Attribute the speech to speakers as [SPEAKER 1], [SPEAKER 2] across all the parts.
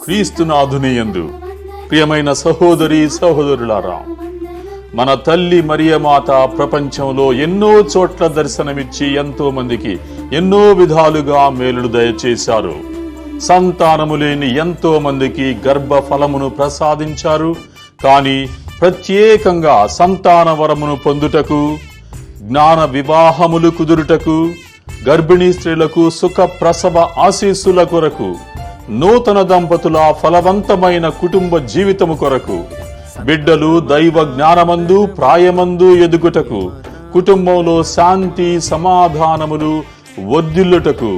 [SPEAKER 1] క్రీస్తునాథుని యందు ప్రియమైన సహోదరి సహోదరులారా, మన తల్లి మరియమాత ప్రపంచంలో ఎన్నో చోట్ల దర్శనమిచ్చి ఎంతో మందికి ఎన్నో విధాలుగా మేలులు దయచేశారు. సంతానము లేని ఎంతో మందికి గర్భ ఫలమును ప్రసాదించారు. కానీ ప్రత్యేకంగా సంతాన వరమును పొందుటకు, జ్ఞాన వివాహములు కుదురుటకు, గర్భిణీ స్త్రీలకు సుఖ ప్రసవ ఆశీస్సుల కొరకు, నూతన దంపతుల ఫలవంతమైన కుటుంబ జీవితము కొరకు, బిడ్డలు దైవ జ్ఞానమందు ప్రాయమందు ఎదుగుటకు, కుటుంబంలో శాంతి సమాధానములు వర్ధిల్లుటకు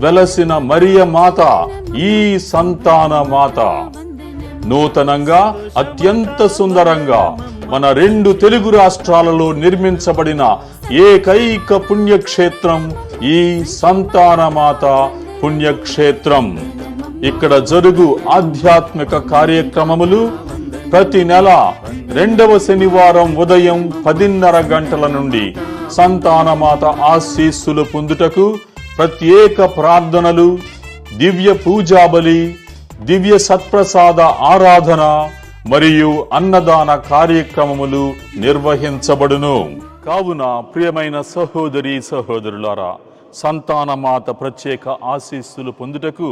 [SPEAKER 1] వెలసిన మరియ మాత ఈ సంతాన మాత. నూతనంగా అత్యంత సుందరంగా మన 2 తెలుగు రాష్ట్రాలలో నిర్మించబడిన ఏకైక పుణ్యక్షేత్రం ఈ సంతానమాత పుణ్యక్షేత్రం. ఇక్కడ జరుగు ఆధ్యాత్మిక కార్యక్రమములు ప్రతి నెల 2వ శనివారం ఉదయం 10:30 గంటల నుండి సంతానమాత ఆశీస్సులు పొందుటకు ప్రత్యేక ప్రార్థనలు, దివ్య పూజాబలి, దివ్య సత్ప్రసాద ఆరాధన మరియు అన్నదాన కార్యక్రమములు నిర్వహించబడును. కావున ప్రియమైన సహోదరి సహోదరులారా, సంతానమాత ప్రత్యేక ఆశీస్సులు పొందుటకు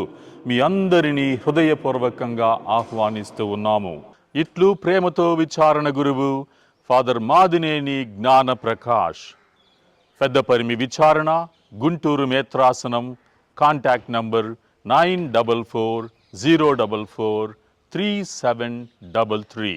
[SPEAKER 1] మీ అందరినీ హృదయపూర్వకంగా ఆహ్వానిస్తూ ఉన్నాము. ఇట్లు ప్రేమతో విచారణ గురువు ఫాదర్ మాదినేని జ్ఞాన ప్రకాష్. పెద్దపరిమి విచారణ, గుంటూరు మేత్రాసనం. Contact number 9440443733.